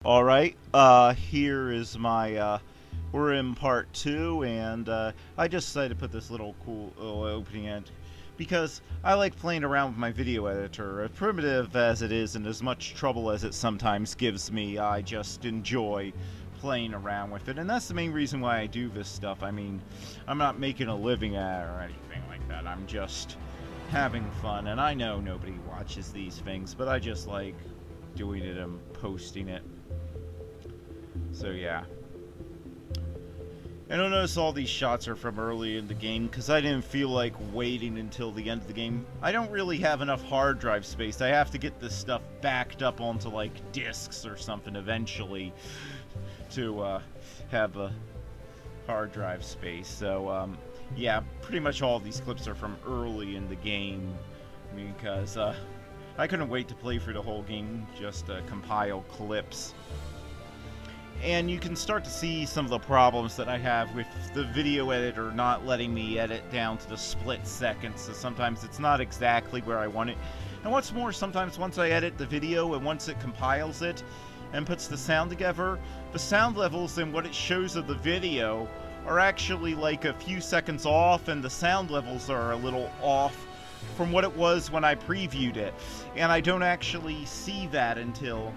Alright, here is my, we're in part 2, and, I just decided to put this little cool opening end, because I like playing around with my video editor. As primitive as it is, and as much trouble as it sometimes gives me, I just enjoy playing around with it, and that's the main reason why I do this stuff. I mean, I'm not making a living at it or anything like that, I'm just having fun, and I know nobody watches these things, but I just like doing it and posting it. So yeah. And you'll notice all these shots are from early in the game, because I didn't feel like waiting until the end of the game. I don't really have enough hard drive space. I have to get this stuff backed up onto, like, discs or something eventually to have a hard drive space. So, yeah, pretty much all these clips are from early in the game, because I couldn't wait to play through the whole game, just compile clips. And you can start to see some of the problems that I have with the video editor not letting me edit down to the split seconds, so sometimes it's not exactly where I want it. And what's more, sometimes once I edit the video and once it compiles it and puts the sound together, the sound levels and what it shows of the video are actually like a few seconds off, and the sound levels are a little off from what it was when I previewed it. And I don't actually see that until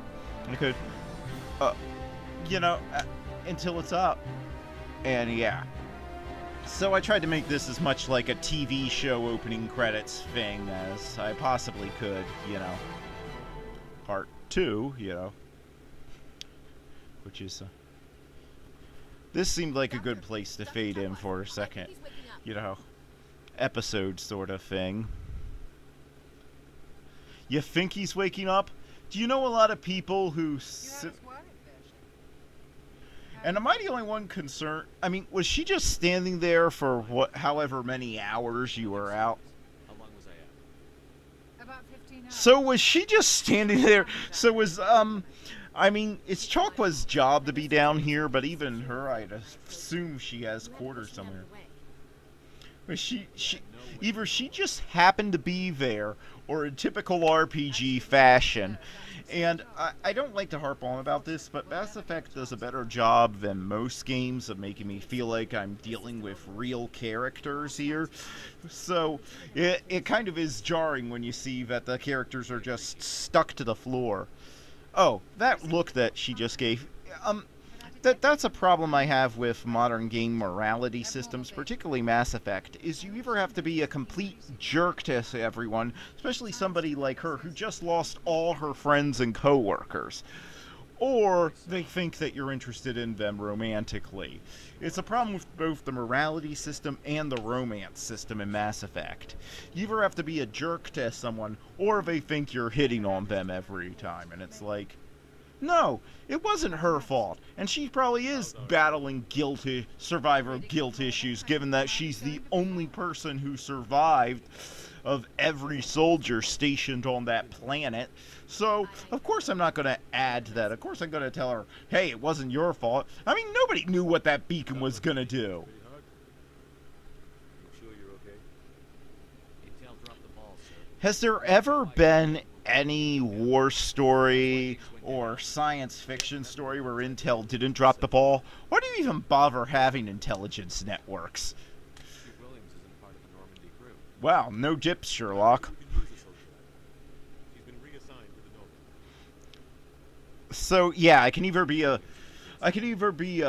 I could, until it's up. And yeah. So I tried to make this as much like a TV show opening credits thing as I possibly could, Part 2, Which is, this seemed like a good place to fade in for a second, episode sort of thing. You think he's waking up? Do you know a lot of people who and am I the only one concerned? I mean, was she just standing there for however many hours you were out? How long was I out? About 15 hours. So was she just standing there? So was, I mean, it's Chokwa's job to be down here, but even her, I'd assume she has quarters somewhere. But either she just happened to be there, or in typical RPG fashion. And I don't like to harp on about this, but Mass Effect does a better job than most games of making me feel like I'm dealing with real characters here. So it kind of is jarring when you see that the characters are just stuck to the floor. Oh, that look that she just gave. That's a problem I have with modern game morality systems, particularly Mass Effect, is you either have to be a complete jerk to everyone, especially somebody like her who just lost all her friends and co-workers, or they think that you're interested in them romantically. It's a problem with both the morality system and the romance system in Mass Effect. You either have to be a jerk to someone, or they think you're hitting on them every time, and it's like, no, it wasn't her fault, and she probably is battling survivor guilt issues, given that she's the only person who survived of every soldier stationed on that planet. So, of course I'm not going to add to that. Of course I'm going to tell her, hey, it wasn't your fault. I mean, nobody knew what that beacon was going to do. Has there ever been any war story or science fiction story where Intel didn't drop the ball? Why do you even bother having intelligence networks? Wow, no dips, Sherlock. So yeah, I can either be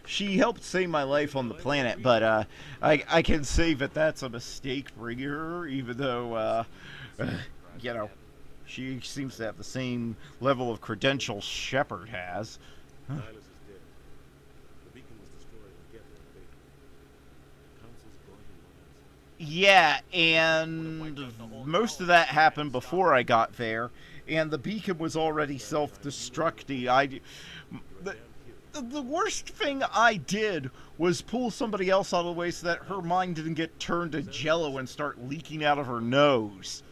she helped save my life on the planet, but I can say that that's a mistake bringing her, even though she seems to have the same level of credentials Shepard has. Huh. Yeah, and most of that happened before I got there, and the beacon was already self-destructing. The worst thing I did was pull somebody else out of the way so that her mind didn't get turned to jello and start leaking out of her nose.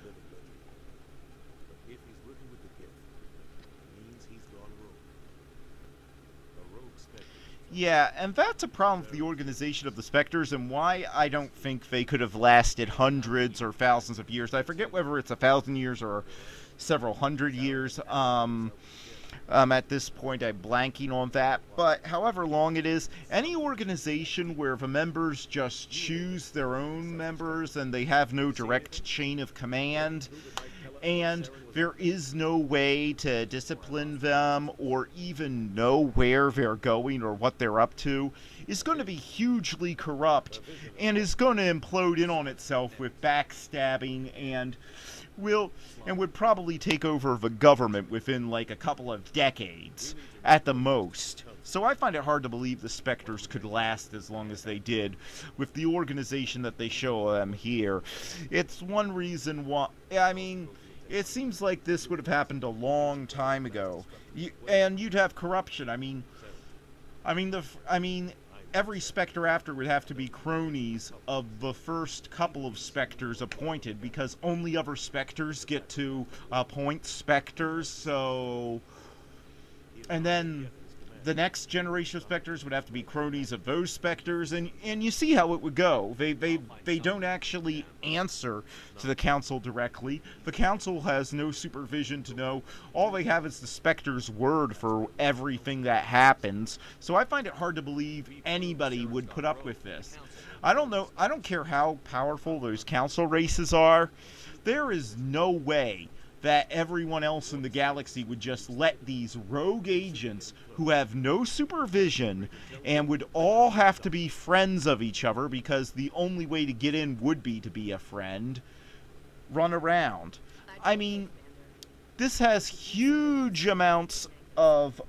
Yeah, and that's a problem with the organization of the Spectres, and why I don't think they could have lasted hundreds or thousands of years. I forget whether it's 1,000 years or several hundred years. At this point, I'm blanking on that, but however long it is, any organization where the members just choose their own members and they have no direct chain of command, and there is no way to discipline them or even know where they're going or what they're up to, is going to be hugely corrupt and is going to implode in on itself with backstabbing and would probably take over the government within like a couple of decades at the most. So I find it hard to believe the Spectres could last as long as they did with the organization that they show them here. It's one reason why, I mean, it seems like this would have happened a long time ago. And you'd have corruption. I mean, every Spectre after would have to be cronies of the first couple of Spectres appointed, because only other Spectres get to appoint Spectres, so... And then the next generation of Spectres would have to be cronies of those Spectres, and you see how it would go. They don't actually answer to the Council directly. The Council has no supervision to know. All they have is the Spectre's word for everything that happens. So I find it hard to believe anybody would put up with this. I don't care how powerful those Council races are. There is no way that everyone else in the galaxy would just let these rogue agents who have no supervision and would all have to be friends of each other, because the only way to get in would be to be a friend, run around. I mean, this has huge amounts of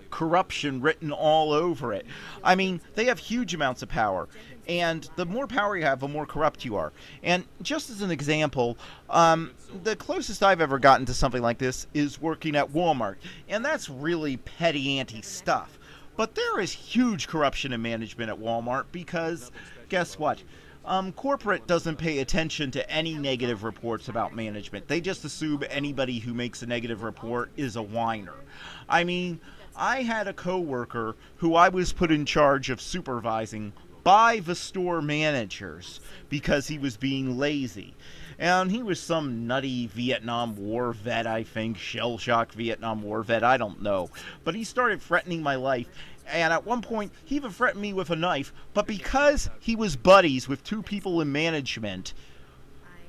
corruption written all over it. I mean, they have huge amounts of power, and the more power you have, the more corrupt you are. And just as an example, the closest I've ever gotten to something like this is working at Walmart, and that's really petty ante stuff. But there is huge corruption in management at Walmart because, guess what? Corporate doesn't pay attention to any negative reports about management. They just assume anybody who makes a negative report is a whiner. I mean, I had a coworker who I was put in charge of supervising by the store managers because he was being lazy. And he was some nutty Vietnam War vet, I think, shell-shocked Vietnam War vet, I don't know. But he started threatening my life, and at one point, he even threatened me with a knife, but because he was buddies with two people in management,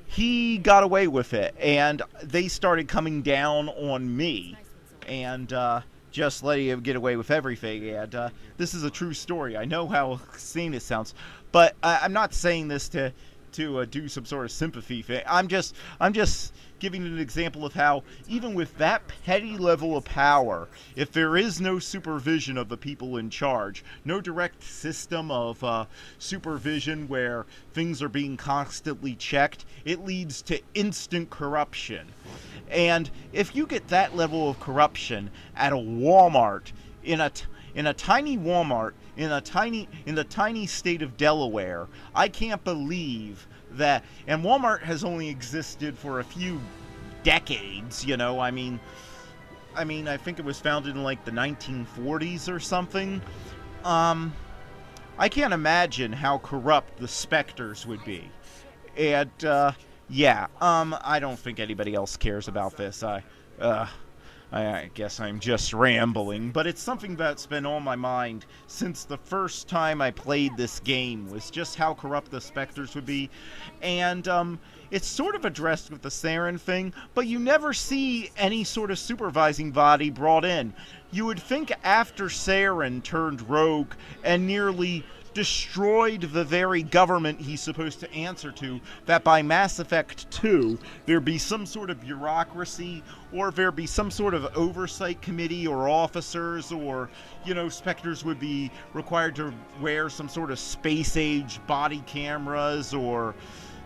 he got away with it, and they started coming down on me, and, just letting him get away with everything. And this is a true story. I know how insane it sounds, but I'm not saying this to do some sort of sympathy thing. I'm just giving an example of how even with that petty level of power, if there is no supervision of the people in charge, no direct system of supervision where things are being constantly checked, it leads to instant corruption. And if you get that level of corruption at a Walmart, in a tiny Walmart, in the tiny state of Delaware, I can't believe that. And Walmart has only existed for a few decades, you know. I mean, I think it was founded in like the 1940s or something. I can't imagine how corrupt the Spectres would be. And yeah, I don't think anybody else cares about this. I guess I'm just rambling, but it's something that's been on my mind since the first time I played this game, was just how corrupt the Spectres would be. And it's sort of addressed with the Saren thing, but you never see any sort of supervising body brought in. You would think after Saren turned rogue and nearly destroyed the very government he's supposed to answer to, that by Mass Effect 2 there'd be some sort of bureaucracy, or there'd be some sort of oversight committee or officers, or, you know, Spectres would be required to wear some sort of space-age body cameras, or,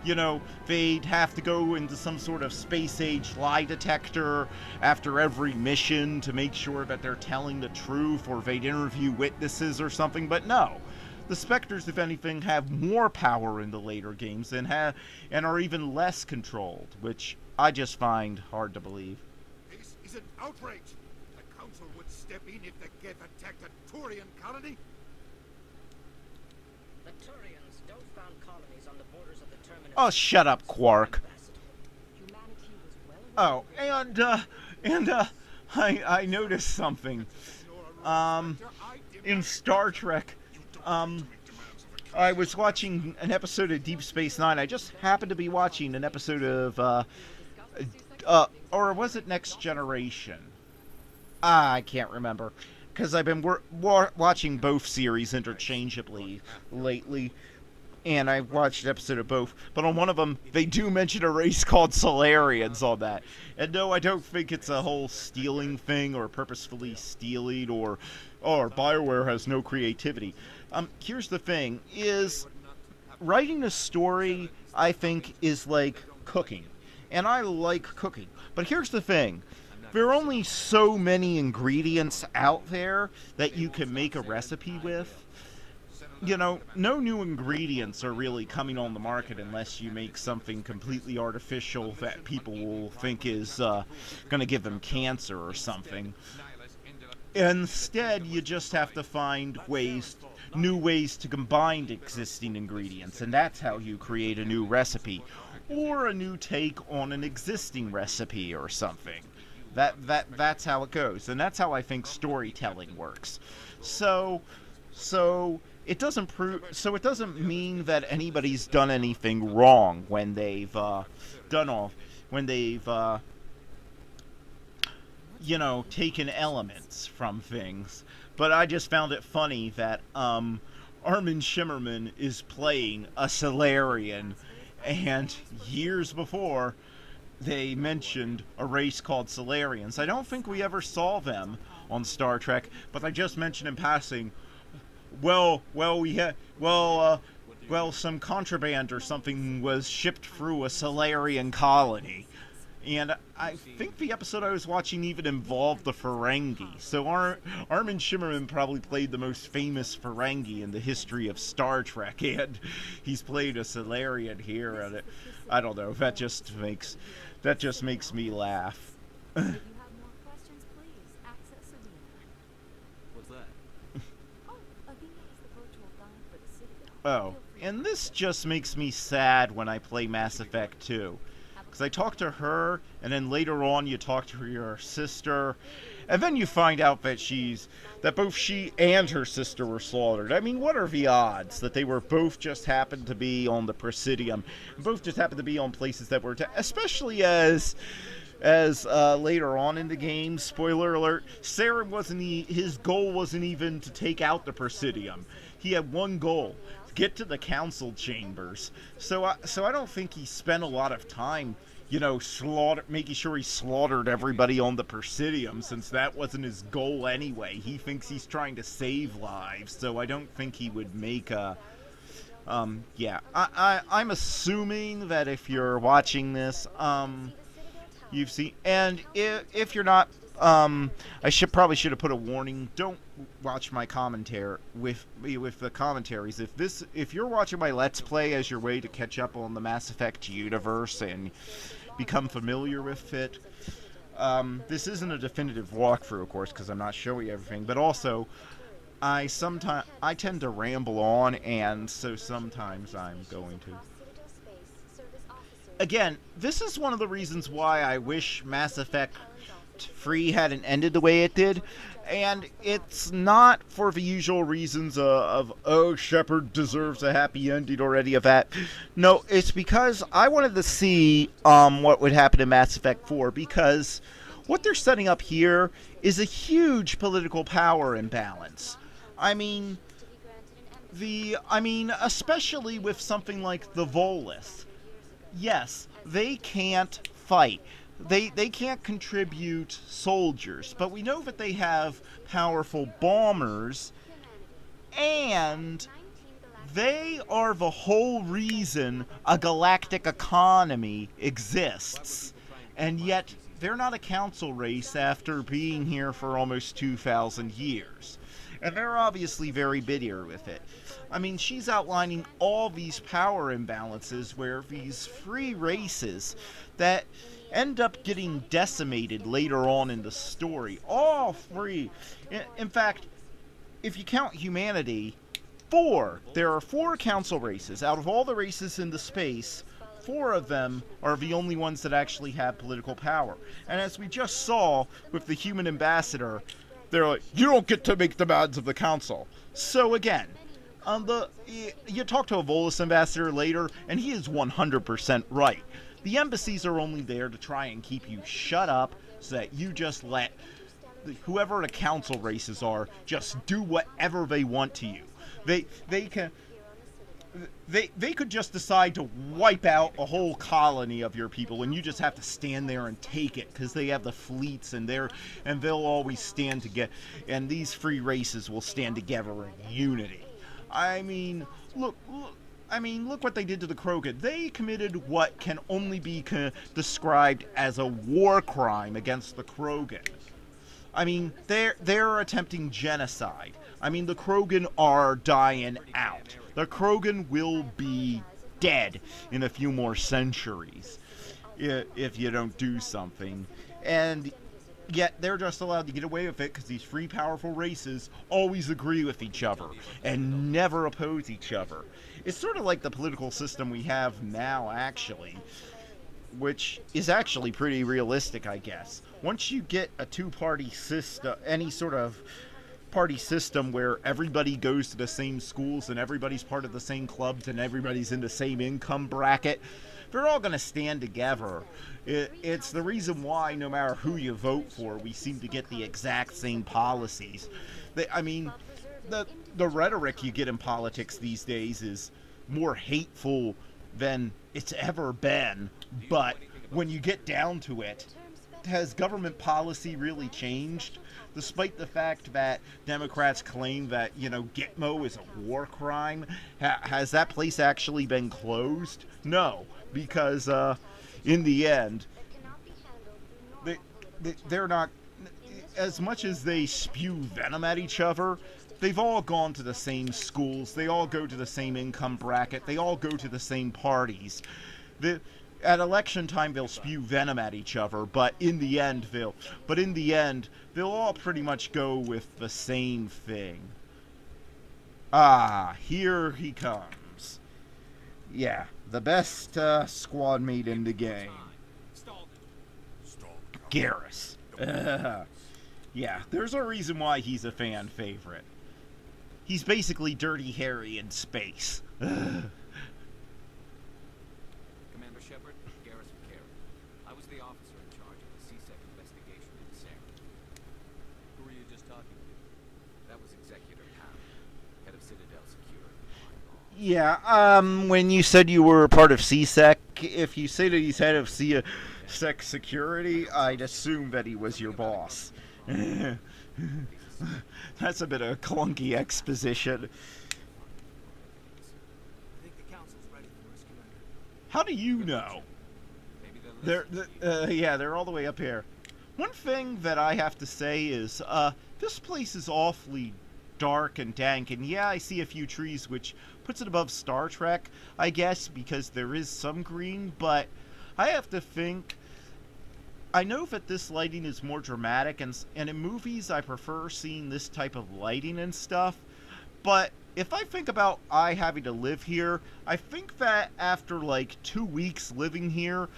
you know, they'd have to go into some sort of space-age lie detector after every mission to make sure that they're telling the truth, or they'd interview witnesses or something. But no. The Spectres, if anything, have more power in the later games and are even less controlled, which I just find hard to believe. This is an outrage. The Council would step in if the Geth attacked a Turian colony. The Turians don't found colonies on the borders of the terminus. Oh, shut up, Quark. Oh, and I noticed something. In Star Trek, I was watching an episode of Deep Space Nine. I just happened to be watching an episode of, or was it Next Generation? I can't remember, because I've been watching both series interchangeably lately, and I watched an episode of both. But on one of them, they do mention a race called Solarians on that. And no, I don't think it's a whole stealing thing, or purposefully stealing, or BioWare has no creativity. Here's the thing, is writing a story, I think, is like cooking. And I like cooking. But here's the thing. There are only so many ingredients out there that you can make a recipe with. You know, no new ingredients are really coming on the market unless you make something completely artificial that people will think is going to give them cancer or something. Instead, you just have to find new ways to combine existing ingredients, and that's how you create a new recipe, or a new take on an existing recipe or something. That's how it goes, and that's how I think storytelling works. So it doesn't mean that anybody's done anything wrong when they've taken elements from things. But I just found it funny that Armin Shimmerman is playing a Solarian, and years before they mentioned a race called Solarians. I don't think we ever saw them on Star Trek, but I just mentioned in passing, some contraband or something was shipped through a Solarian colony. And I think the episode I was watching even involved the Ferengi. So Armin Shimmerman probably played the most famous Ferengi in the history of Star Trek, and he's played a Solarian here. And I don't know. That just makes me laugh. If you have more questions, please access Arena. What's that? Oh, Arena is the virtual guide for the Citadel. Oh, and this just makes me sad when I play Mass Effect 2. Because I talk to her, and then later on you talk to your sister, and then you find out that both she and her sister were slaughtered. I mean, what are the odds that they were both just happened to be on the Presidium, both just happened to be on places that were, especially as later on in the game, spoiler alert, Saren his goal wasn't even to take out the Presidium. He had one goal: get to the council chambers. So I don't think he spent a lot of time, making sure he slaughtered everybody on the Presidium, since that wasn't his goal anyway. He thinks he's trying to save lives, so I don't think he would make a... I'm assuming that if you're watching this, you've seen... And if you're not... I probably should have put a warning. Don't watch my commentary with the commentaries. If you're watching my Let's Play as your way to catch up on the Mass Effect universe and become familiar with it, this isn't a definitive walkthrough, of course, because I'm not showing you everything. But also, I tend to ramble on, and so sometimes I'm going to. Again, this is one of the reasons why I wish Mass Effect 3 hadn't ended the way it did, and it's not for the usual reasons of Shepard deserves a happy ending already of that. No, it's because I wanted to see what would happen in Mass Effect 4, because what they're setting up here is a huge political power imbalance. I mean, especially with something like the Volus. Yes, they can't fight. They can't contribute soldiers, but we know that they have powerful bombers, and they are the whole reason a galactic economy exists. And yet, they're not a council race after being here for almost 2,000 years. And they're obviously very bitter with it. I mean, she's outlining all these power imbalances where these free races that end up getting decimated later on in the story. All three. In fact, if you count humanity, there are 4 council races. Out of all the races in the space, 4 of them are the only ones that actually have political power. And as we just saw with the human ambassador, they're like, you don't get to make demands of the council. So again, you talk to a Volus ambassador later, and he is 100% right. The embassies are only there to try and keep you shut up so that you just let whoever the council races are just do whatever they want to you. They could just decide to wipe out a whole colony of your people, and you just have to stand there and take it because they have the fleets, and they'll always stand together, and these free races will stand together in unity. I mean, look what they did to the Krogan. They committed what can only be described as a war crime against the Krogan. I mean, they're attempting genocide. I mean, the Krogan are dying out. The Krogan will be dead in a few more centuries if you don't do something. And yet they're just allowed to get away with it because these free, powerful races always agree with each other and never oppose each other. It's sort of like the political system we have now, actually, which is actually pretty realistic, I guess. Once you get a two-party system, any sort of party system where everybody goes to the same schools and everybody's part of the same clubs and everybody's in the same income bracket, they're all going to stand together. It's the reason why no matter who you vote for, we seem to get the exact same policies. I mean, the rhetoric you get in politics these days is more hateful than it's ever been, but when you get down to it, has government policy really changed? Despite the fact that Democrats claim that, Gitmo is a war crime, has that place actually been closed? No, because in the end, they're not, as much as they spew venom at each other, they've all gone to the same schools, they all go to the same income bracket, they all go to the same parties. At election time, they'll spew venom at each other, but in the end, they'll all pretty much go with the same thing. Ah, here he comes. Yeah, the best squad mate in the game. Garrus. Yeah, there's a reason why he's a fan favorite. He's basically Dirty Harry in space. Commander Shepard, Garrus McCarran. I was the officer in charge of the C-Sec investigation in Sarah. Who were you just talking to? That was Executor Pound, head of Citadel Security. Yeah, when you said you were part of C-Sec, if you say that he's head of C-Sec Security, I'd assume that he was your boss. That's a bit of clunky exposition. I think the council's ready for us, Commander. How do you know? They're all the way up here. One thing that I have to say is, this place is awfully dark and dank, and yeah, I see a few trees, which puts it above Star Trek, I guess, because there is some green, but I have to think, I know that this lighting is more dramatic, and in movies I prefer seeing this type of lighting and stuff, but if I think about I having to live here, I think that after like 2 weeks living here,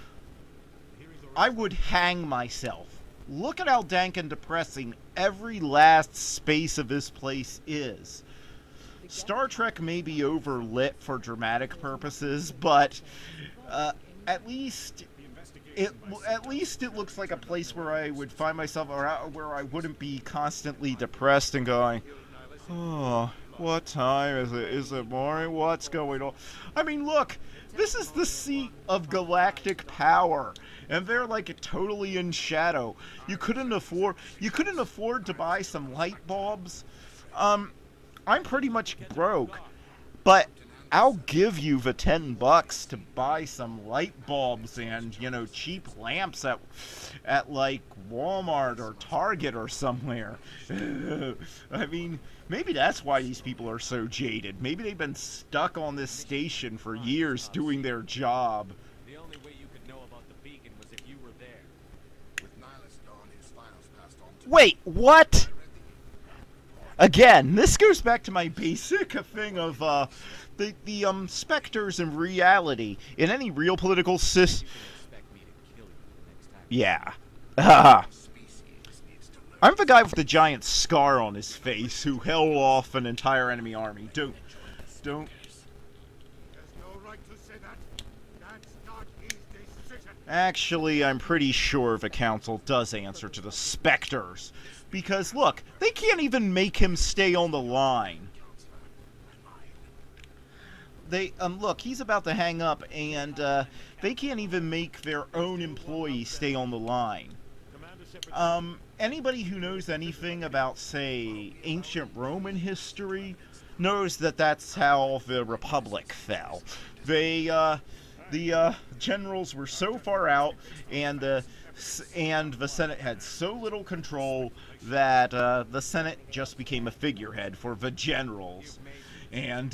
I would hang myself. Look at how dank and depressing every last space of this place is. Star Trek may be overlit for dramatic purposes, but at least it looks like a place where I would find myself, or where I wouldn't be constantly depressed and going, oh, what time is it? Is it morning? What's going on? I mean, look, this is the seat of galactic power, and they're like totally in shadow. You couldn't afford to buy some light bulbs. I'm pretty much broke, but I'll give you the $10 to buy some light bulbs and, cheap lamps at like Walmart or Target or somewhere. I mean, maybe that's why these people are so jaded. Maybe they've been stuck on this station for years doing their job. The only way you could know about the beacon was if you were there. With Nihilus gone, his files passed on to Wait, what? again, this goes back to my basic thing of the specters in reality. In any real political Expect me to kill you the next time. yeah. Haha. I'm the guy with the giant scar on his face who held off an entire enemy army. Don't. There's no right to say that. That's not his decision. Actually, I'm pretty sure the council does answer to the specters. Because, look, they can't even make him stay on the line. Look, he's about to hang up, and, they can't even make their own employees stay on the line. Anybody who knows anything about, say, ancient Roman history knows that that's how the Republic fell. The generals were so far out, and the Senate had so little control that the Senate just became a figurehead for the generals, and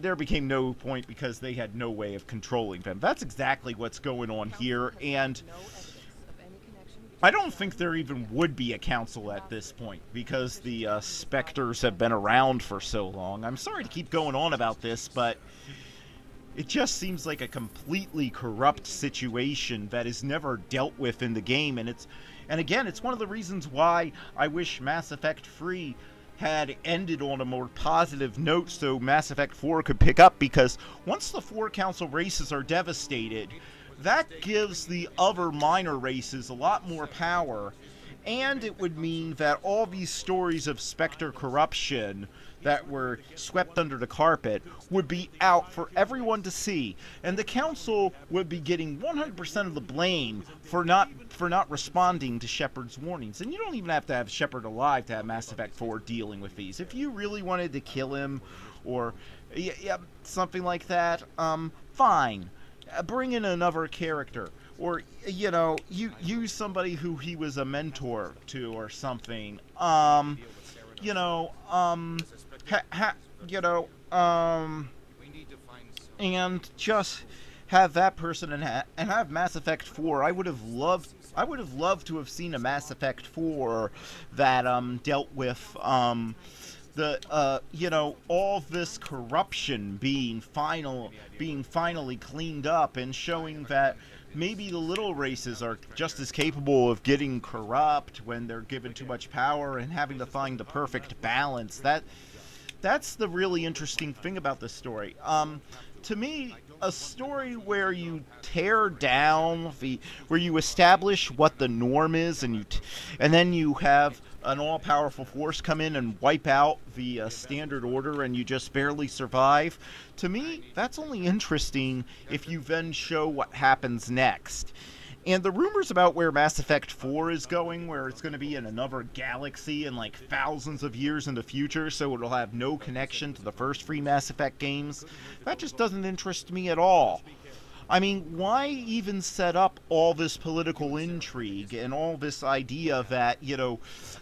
there became no point because they had no way of controlling them. That's exactly what's going on here, and I don't think there even would be a council at this point because the specters have been around for so long. I'm sorry to keep going on about this, but it just seems like a completely corrupt situation that is never dealt with in the game, and again, it's one of the reasons why I wish Mass Effect 3 had ended on a more positive note so Mass Effect 4 could pick up, because once the 4 council races are devastated, that gives the other minor races a lot more power, and it would mean that all these stories of Spectre corruption that were swept under the carpet would be out for everyone to see, and the council would be getting 100% of the blame for not responding to Shepard's warnings. And you don't even have to have Shepard alive to have Mass Effect 4 dealing with these. If you really wanted to kill him or something like that, fine. Bring in another character, or use somebody who he was a mentor to or something. And just have that person and have Mass Effect 4. I would have loved to have seen a Mass Effect 4 that dealt with all this corruption being finally cleaned up, and showing that maybe the little races are just as capable of getting corrupt when they're given too much power and having to find the perfect balance. That's the really interesting thing about this story. To me, a story where you tear down where you establish what the norm is, and then you have an all-powerful force come in and wipe out the standard order, and you just barely survive. To me, that's only interesting if you then show what happens next. And the rumors about where Mass Effect 4 is going, where it's going to be in another galaxy and like thousands of years in the future, so it'll have no connection to the first 3 Mass Effect games, that just doesn't interest me at all. I mean, why even set up all this political intrigue and all this idea that,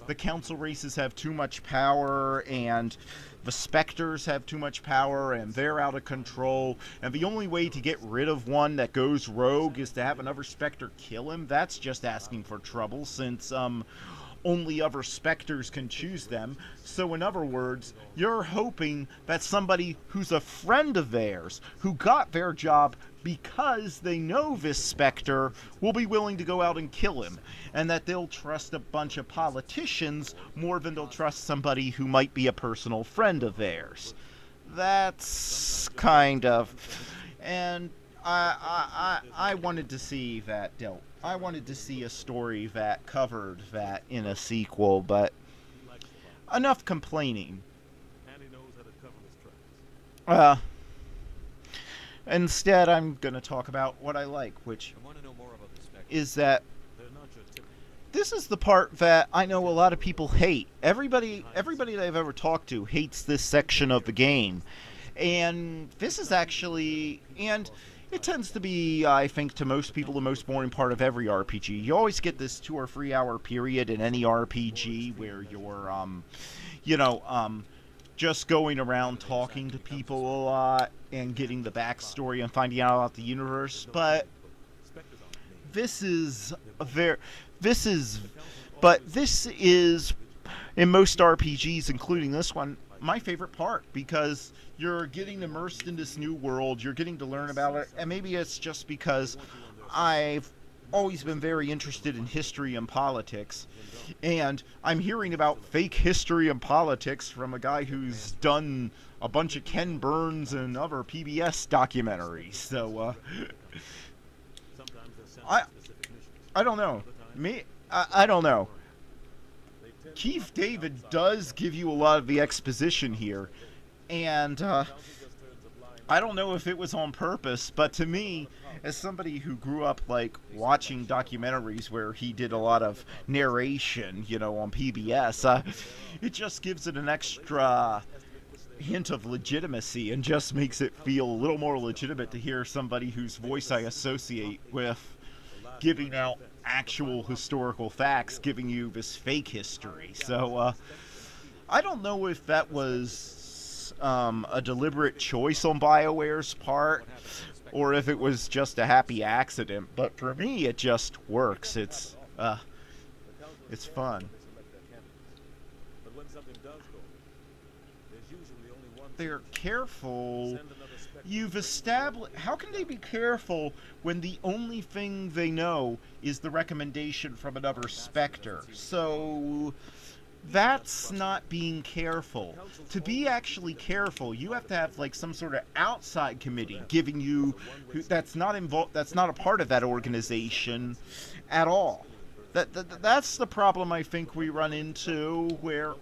the council races have too much power and the specters have too much power and they're out of control, and the only way to get rid of one that goes rogue is to have another specter kill him? That's just asking for trouble, since only other specters can choose them. So in other words, you're hoping that somebody who's a friend of theirs, who got their job because they know this specter, will be willing to go out and kill him, and that they'll trust a bunch of politicians more than they'll trust somebody who might be a personal friend of theirs. That's kind of... And I wanted to see that dealt. I wanted to see a story that covered that in a sequel, but enough complaining. Instead, I'm going to talk about what I like, which is that this is the part that I know a lot of people hate. Everybody that I've ever talked to hates this section of the game. And this is actually... And it tends to be, I think, to most people, the most boring part of every RPG. You always get this 2 or 3 hour period in any RPG where you're, just going around talking to people a lot and getting the backstory and finding out about the universe. But this is in most RPGs, including this one, my favorite part, because you're getting immersed in this new world, you're getting to learn about it, and maybe it's just because I've always been very interested in history and politics, and I'm hearing about fake history and politics from a guy who's done a bunch of Ken Burns and other PBS documentaries. So I don't know. I don't know. Keith David does give you a lot of the exposition here, and I don't know if it was on purpose, but to me, as somebody who grew up like watching documentaries where he did a lot of narration, you know, on PBS, it just gives it an extra hint of legitimacy and just makes it feel a little more legitimate to hear somebody whose voice I associate with giving out actual historical facts, giving you this fake history. So I don't know if that was a deliberate choice on BioWare's part, or if it was just a happy accident, but for me it just works. It's fun. They're careful. You've established... How can they be careful when the only thing they know is the recommendation from another Spectre? So that's not being careful. To be actually careful, you have to have like some sort of outside committee giving you... that's not involved. That's not a part of that organization at all. That's the problem I think we run into, where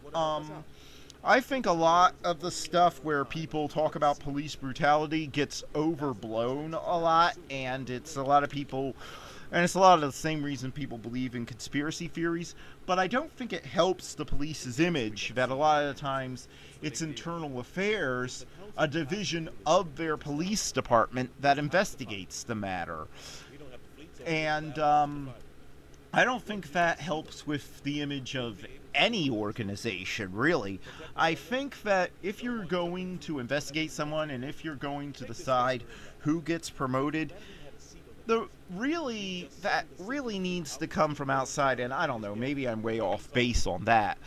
I think a lot of the stuff where people talk about police brutality gets overblown a lot, and it's a lot of people, and it's a lot of the same reason people believe in conspiracy theories, but I don't think it helps the police's image that a lot of the times it's internal affairs, a division of their police department that investigates the matter. And I don't think that helps with the image of any organization, really. I think that if you're going to investigate someone and if you're going to decide who gets promoted, that really needs to come from outside, and I don't know, maybe I'm way off base on that.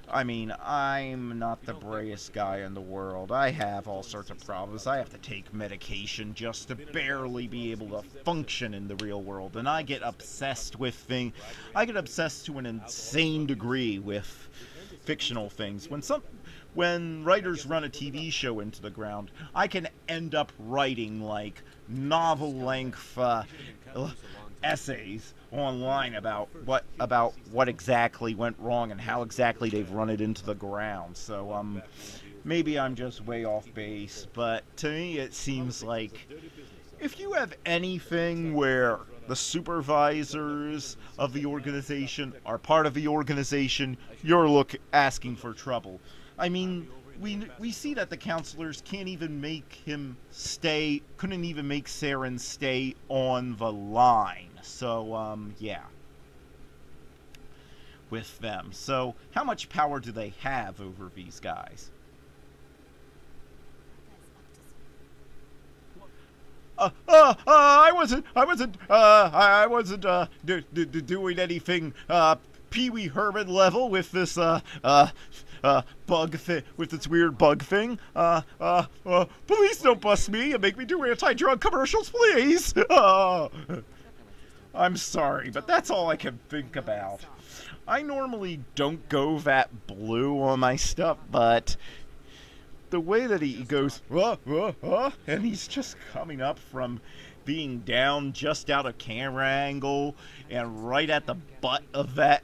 I mean, I'm not the brightest guy in the world. I have all sorts of problems. I have to take medication just to barely be able to function in the real world. And I get obsessed with things. I get obsessed to an insane degree with fictional things. When writers run a TV show into the ground, I can end up writing like novel-length essays online about what exactly went wrong and how exactly they've run it into the ground. So maybe I'm just way off base, but to me it seems like if you have anything where the supervisors of the organization are part of the organization, you're asking for trouble. I mean, we see that the counselors couldn't even make Saren stay on the line. So, yeah. With them. So, how much power do they have over these guys? I wasn't doing anything, Pee Wee Herman level with this, bug thing, with its weird bug thing. Please don't bust me and make me do anti-drug commercials, please! I'm sorry, but that's all I can think about. I normally don't go that blue on my stuff, but the way that he goes, and he's just coming up from being down just out of camera angle and right at the butt of that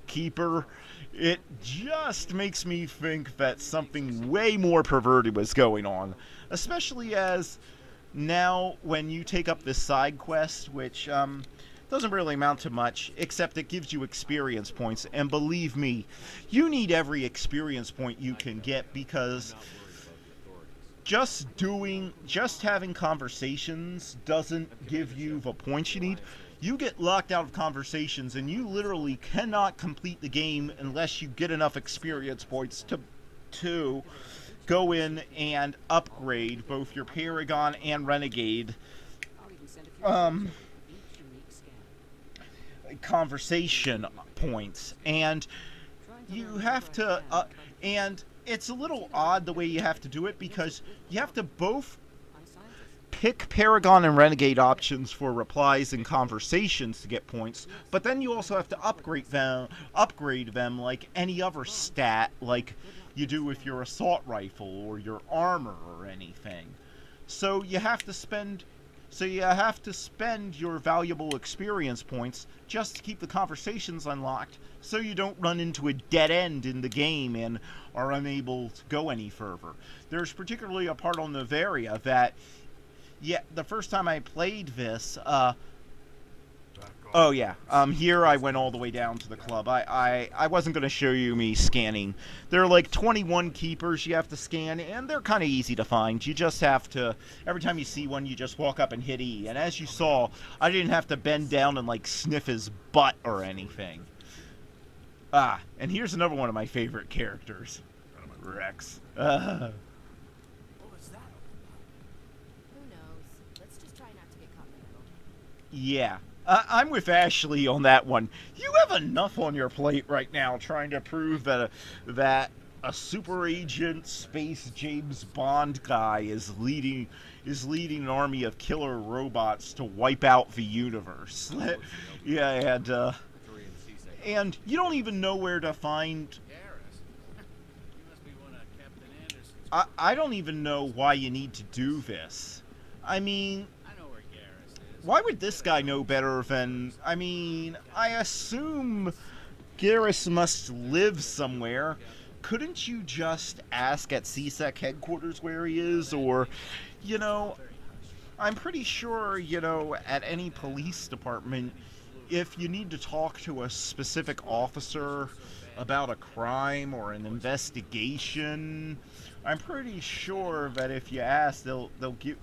keeper, it just makes me think that something way more perverted was going on, especially as now when you take up this side quest, which doesn't really amount to much, except it gives you experience points, and believe me, you need every experience point you can get, because just having conversations doesn't give you the points you need. You get locked out of conversations, and you literally cannot complete the game unless you get enough experience points to go in and upgrade both your Paragon and Renegade conversation points. And you have to, and it's a little odd the way you have to do it because you have to both pick Paragon and Renegade options for replies and conversations to get points, but then you also have to upgrade them like any other stat, like you do with your assault rifle or your armor or anything. So you have to spend your valuable experience points just to keep the conversations unlocked, so you don't run into a dead end in the game and are unable to go any further. There's particularly a part on Novaria that, yeah, the first time I played this, oh yeah, here I went all the way down to the club. I wasn't going to show you me scanning. There are like 21 keepers you have to scan, and they're kind of easy to find. You just have to, every time you see one, you just walk up and hit E. And as you saw, I didn't have to bend down and like sniff his butt or anything. Ah, and here's another one of my favorite characters, Rex. What was that? Who knows? Let's just try not to get caught in the middle. Yeah. I'm with Ashley on that one. You have enough on your plate right now trying to prove that a super agent space James Bond guy is leading an army of killer robots to wipe out the universe. Yeah, and you don't even know where to find. I don't even know why you need to do this. I mean, why would this guy know better than... I mean, I assume Garrus must live somewhere. Couldn't you just ask at CSEC headquarters where he is? Or, you know, I'm pretty sure, you know, at any police department, if you need to talk to a specific officer about a crime or an investigation, I'm pretty sure that if you ask, they'll give...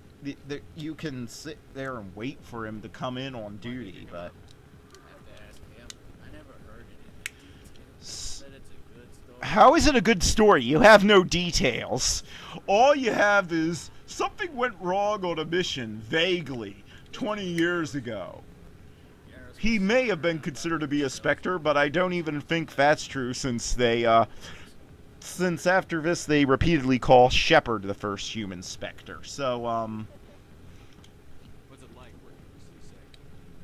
you can sit there and wait for him to come in on duty, but... How is it a good story? You have no details. All you have is, something went wrong on a mission, vaguely, 20 years ago. He may have been considered to be a Spectre, but I don't even think that's true since they, since after this they repeatedly call Shepard the first human Spectre. So, What's it like working for CSEC?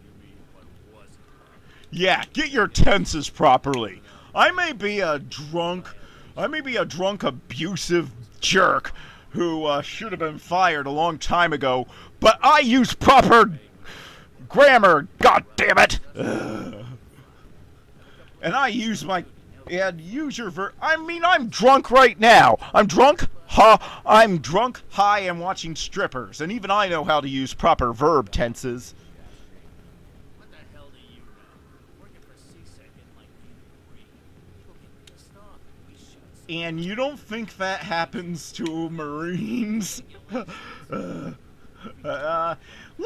You mean, what was it like? yeah, get your tenses properly. I may be a drunk, abusive jerk who should have been fired a long time ago, but I use proper grammar, God damn it! And I use my... And use your I mean, I'm drunk right now. I'm drunk, I'm drunk, high, and watching strippers. And even I know how to use proper verb tenses. What the hell do you know? Working for CSEC in like Unit 3. People get pissed off and we shut. And you don't think that happens to Marines? Look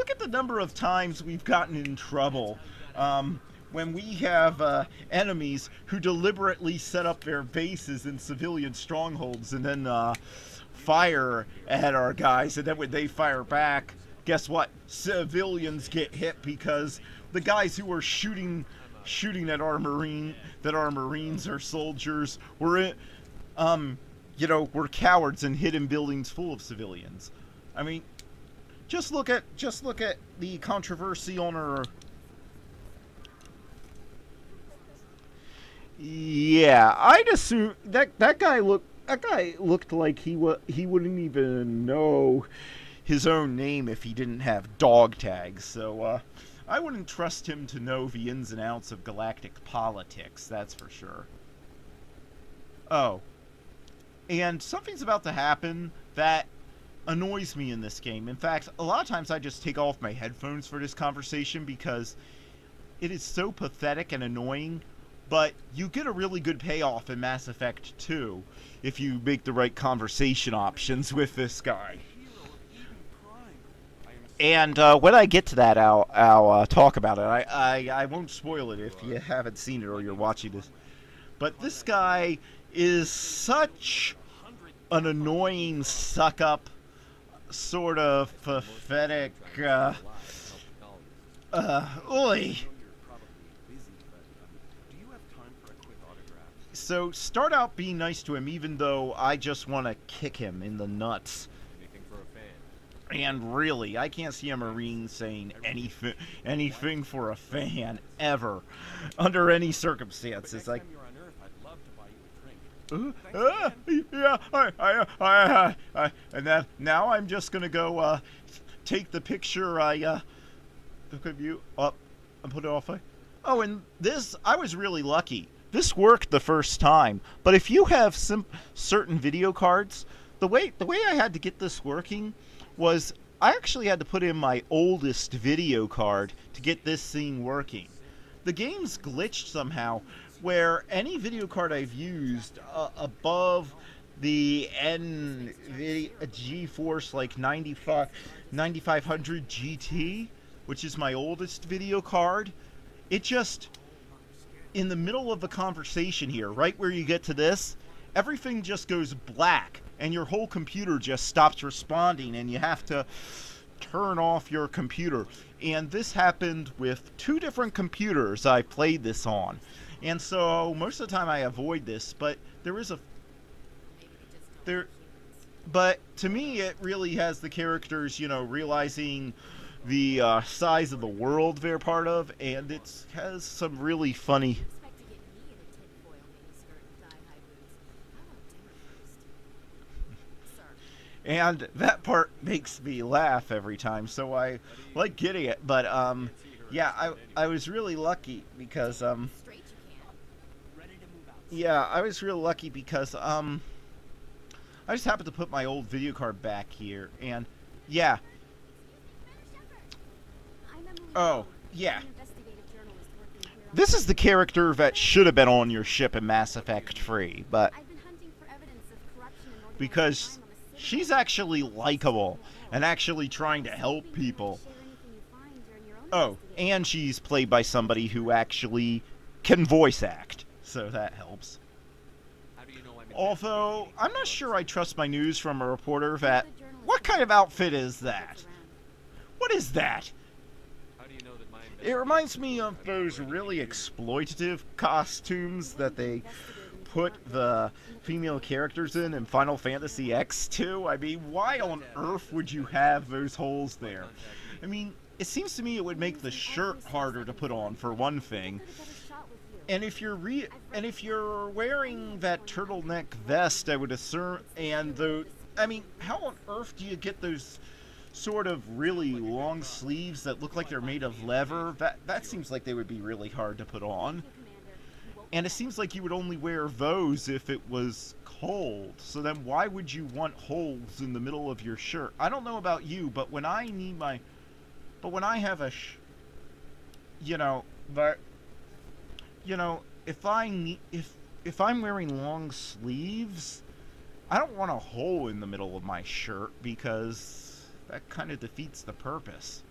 at the number of times we've gotten in trouble. When we have enemies who deliberately set up their bases in civilian strongholds and then fire at our guys, and then when they fire back, guess what? Civilians get hit because the guys who were shooting at our Marines or soldiers were were cowards and hid in buildings full of civilians. I mean, just look at the controversy on our... Yeah, I'd assume that guy looked like he wouldn't even know his own name if he didn't have dog tags. So I wouldn't trust him to know the ins and outs of galactic politics, that's for sure. Oh, and something's about to happen that annoys me in this game. In fact, a lot of times I just take off my headphones for this conversation because it is so pathetic and annoying. But you get a really good payoff in Mass Effect 2 if you make the right conversation options with this guy. And when I get to that, I'll talk about it. I won't spoil it if you haven't seen it or you're watching this. But this guy is such an annoying suck-up, sort of pathetic, oi. So start out being nice to him, even though I just want to kick him in the nuts. Anything for a fan. And really, I can't see a Marine saying anything for a fan ever, under any circumstances. Like, you're on Earth, I'd love to buy you a drink. yeah, and then now I'm just gonna go take the picture. Look at you up and put it off. Oh, and this, I was really lucky. This worked the first time, but if you have certain video cards, the way I had to get this working was I actually had to put in my oldest video card to get this thing working. The game's glitched somehow, where any video card I've used above the NVIDIA GeForce like 9500 GT, which is my oldest video card, it just, in the middle of the conversation here, right where you get to this, everything just goes black and your whole computer just stops responding and you have to turn off your computer. And this happened with 2 different computers I played this on. And so most of the time I avoid this, but but to me it really has the characters, you know, realizing the size of the world they're part of, and it has some really funny... Expect to get me in a tinfoil miniskirt and thigh-high boots. How about dinner first? Sir. And that part makes me laugh every time, so I like getting it. But yeah, I was really lucky because Straight you can. yeah, I was real lucky because I just happened to put my old video card back here, and yeah. I'm Emily Oh, Rose, yeah. an investigative journalist working here on This is the character that should have been on your ship in Mass Effect 3, but I've been hunting for evidence of corruption and organized because crime on the city. she's actually likable and actually trying to help Hoping you people. share anything you find during your own Oh, investigation. and she's played by somebody who actually can voice act, so that helps. How do you know I'm Although, I'm not sure I trust my news from a reporter that... The journalist What kind of outfit is that? around. What is that? How do you know that my It reminds me of those really exploitative costumes that they put the female characters in Final Fantasy X2. I mean, why on earth would you have those holes there? I mean, it seems to me it would make the shirt harder to put on, for one thing. Could've got a shot with you. And if you're wearing that turtleneck vest, I would assume, and I mean, how on earth do you get those sort of really long sleeves that look like they're made of leather? That seems like they would be really hard to put on. Thank you, Commander. You won't And it seems like you would only wear those if it was cold. So then why would you want holes in the middle of your shirt? I don't know about you, but when I need my... But when I have a... you know, but... You know, if I'm wearing long sleeves, I don't want a hole in the middle of my shirt because that kind of defeats the purpose.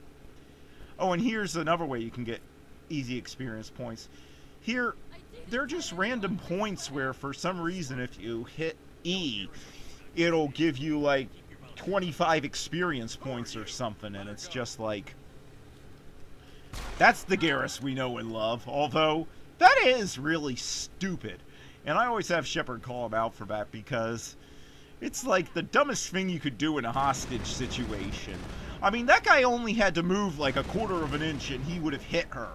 Oh, and here's another way you can get easy experience points. Here, they're just random points where, for some reason, if you hit E, it'll give you, like, 25 experience points or something, and it's just like... That's the Garrus we know and love, although that is really stupid. And I always have Shepard call him out for that because it's like the dumbest thing you could do in a hostage situation. I mean, that guy only had to move like a quarter of an inch and he would have hit her.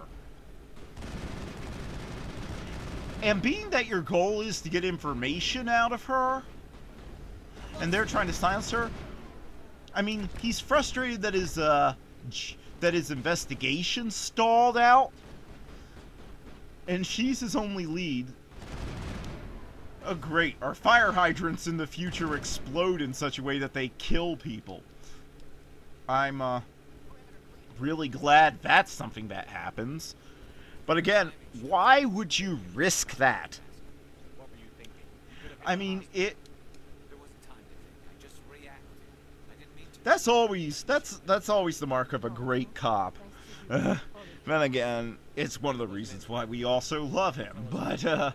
And being that your goal is to get information out of her, and they're trying to silence her, I mean, he's frustrated that his investigation stalled out, and she's his only lead. Oh great, our fire hydrants in the future explode in such a way that they kill people. I'm really glad that's something that happens. But again, why would you risk that? What were you thinking? You could have I mean, There wasn't time to think. I just reacted. I didn't mean to. that's always the mark of a great cop. Then again, it's one of the reasons why we also love him. But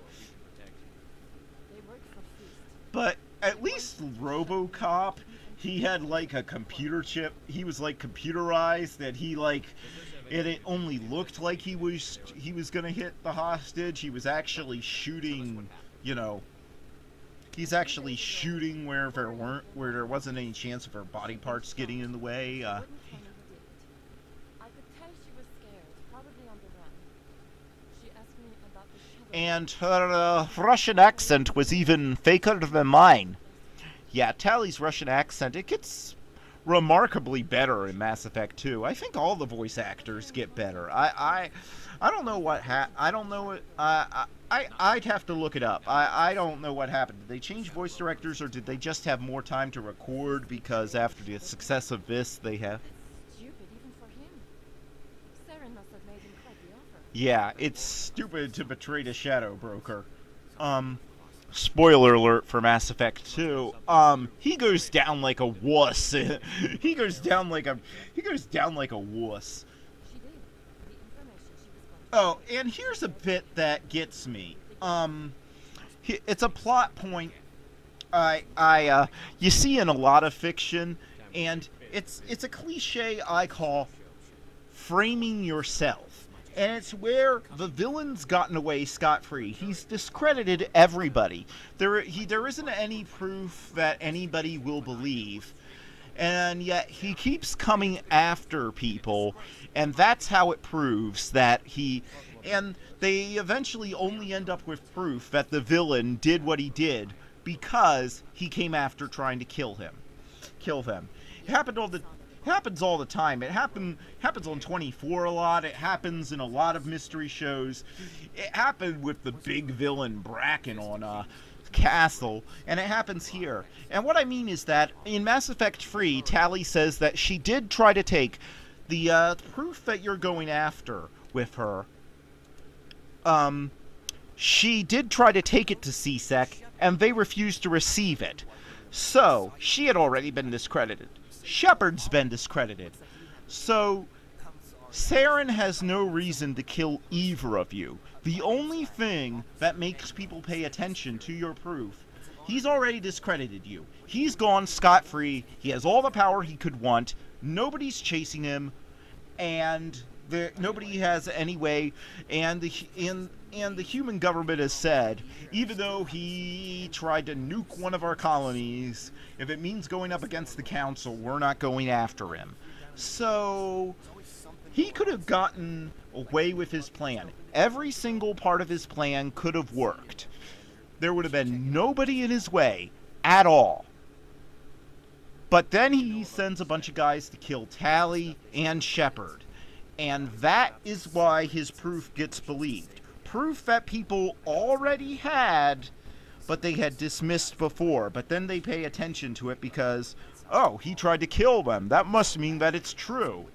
but at least RoboCop, he had like a computer chip. He was like computerized, that he like it only looked like he was gonna hit the hostage. He was actually shooting, you know, he's actually shooting where there wasn't any chance of her body parts getting in the way. Wouldn't tell me who did it. I could tell she was scared, probably on the run. She asked me about the shadow. And her Russian accent was even faker than mine. Yeah, Tally's Russian accent, it gets remarkably better in Mass Effect 2. I think all the voice actors get better. I don't know what I don't know what I'd have to look it up. I don't know what happened. Did they change voice directors, or did they just have more time to record because after the success of this they have? It's stupid even for him. Saren must have made him quite the offer. Yeah, it's stupid to betray the Shadow Broker. Spoiler alert for Mass Effect 2. He goes down like a wuss. he goes down like a wuss. She did. The information she was going to Oh, and here's a bit that gets me. It's a plot point you see in a lot of fiction, and it's a cliche I call framing yourself. And it's where the villain's gotten away scot-free. He's discredited everybody. There isn't any proof that anybody will believe. And yet he keeps coming after people, and that's how it proves that he... And they eventually only end up with proof that the villain did what he did because he came after trying to kill them. It happens all the time. It happens on 24 a lot. It happens in a lot of mystery shows. It happened with the big villain Bracken on Castle, and it happens here. And what I mean is that in Mass Effect 3, Tali says that she did try to take the proof that you're going after with her. She did try to take it to C-Sec, and they refused to receive it. So she had already been discredited. Shepard's been discredited. So Saren has no reason to kill either of you. The only thing that makes people pay attention to your proof, he's already discredited you. He's gone scot-free. He has all the power he could want. Nobody's chasing him, and nobody has any way. And the human government has said, even though he tried to nuke one of our colonies, if it means going up against the Council, we're not going after him. So he could have gotten away with his plan. Every single part of his plan could have worked. There would have been nobody in his way at all. But then he sends a bunch of guys to kill Tali and Shepard. And that is why his proof gets believed. Proof that people already had, but they had dismissed before. But then they pay attention to it because, oh, he tried to kill them. That must mean that it's true.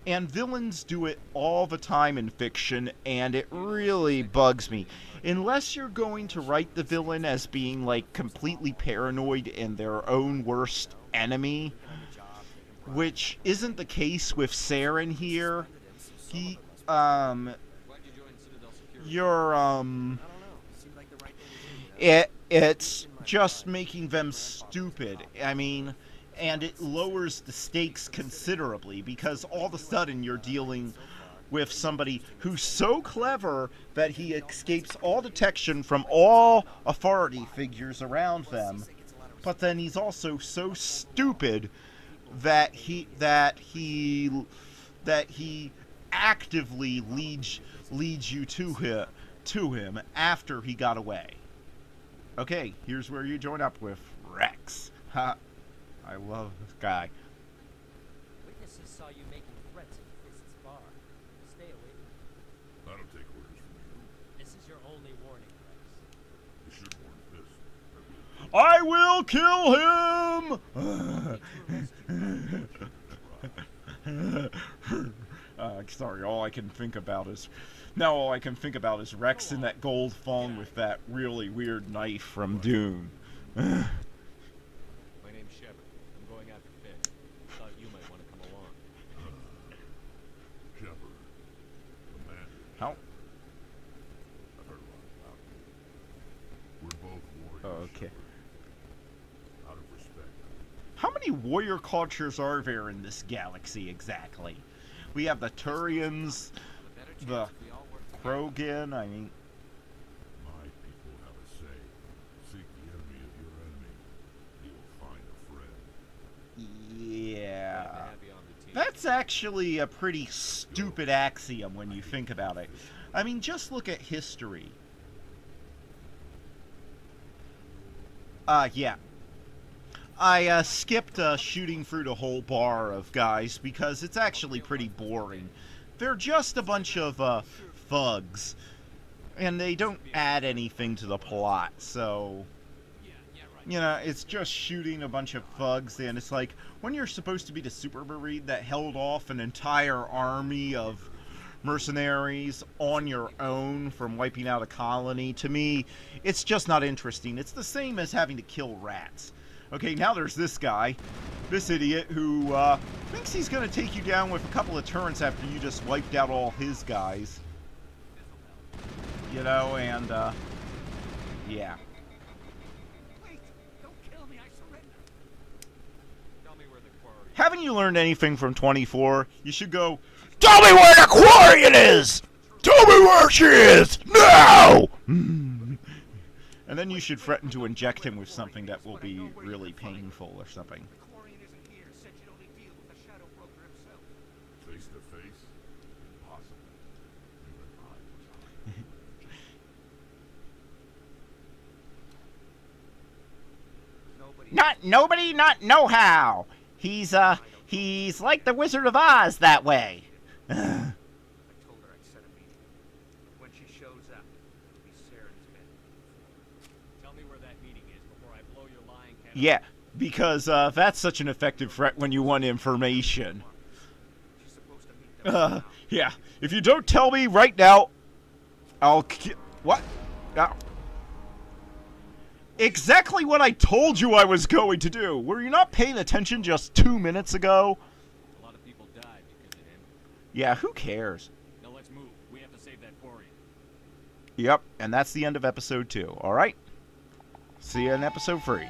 And villains do it all the time in fiction, and it really bugs me. Unless you're going to write the villain as being, like, completely paranoid and their own worst enemy, which isn't the case with Saren here. It's just making them stupid. I mean, and it lowers the stakes considerably because all of a sudden you're dealing with somebody who's so clever that he escapes all detection from all authority figures around them, but then he's also so stupid that he actively leads you to him after he got away. Okay, here's where you join up with Rex. Ha! I love this guy. Witnesses saw you making threats at the Fist's bar. Stay away from I don't take orders from you. it. This is your only warning, Rex. You should warn Fist. I will kill him! Sorry, all I can think about is Rex in that gold thong with that really weird knife from Dune. My name's Shepard. I'm going after Fist. Thought you might want to come along. Shepard. The man. How? I've heard a lot about you. We're both warriors. Okay. Out of respect. How many warrior cultures are there in this galaxy exactly? We have the Turians, the Krogan, I mean... My people. actually a pretty stupid axiom when you think about it. I mean, just look at history. Yeah. I skipped shooting through the whole bar of guys because it's actually pretty boring. They're just a bunch of thugs, and they don't add anything to the plot, so... You know, it's just shooting a bunch of thugs, and it's like, when you're supposed to be the super marine that held off an entire army of mercenaries on your own from wiping out a colony, to me, it's just not interesting. It's the same as having to kill rats. Okay, now there's this guy, this idiot, who thinks he's going to take you down with a couple of turns after you just wiped out all his guys. You know, and, yeah. Haven't you learned anything from 24? You should go, tell me where the Quarian is! Tell me where she is! Now! And then you should threaten to inject him with something that will be really painful or something. Face to face? Impossible. Not nobody, not know-how! He's like the Wizard of Oz that way. I told her I'd set a meeting. When she shows up, it'll be Saren's bed. Tell me where that meeting is before I blow your lying head. Yeah, because that's such an effective threat when you want information. She's supposed to meet them now. Yeah. If you don't tell me right now, I'll what? Exactly what I told you I was going to do. Were you not paying attention just 2 minutes ago? A lot of people died because of him. Yeah, who cares? Now let's move. We have to save that Quarian. Yep, and that's the end of episode 2. Alright? See you in episode 3.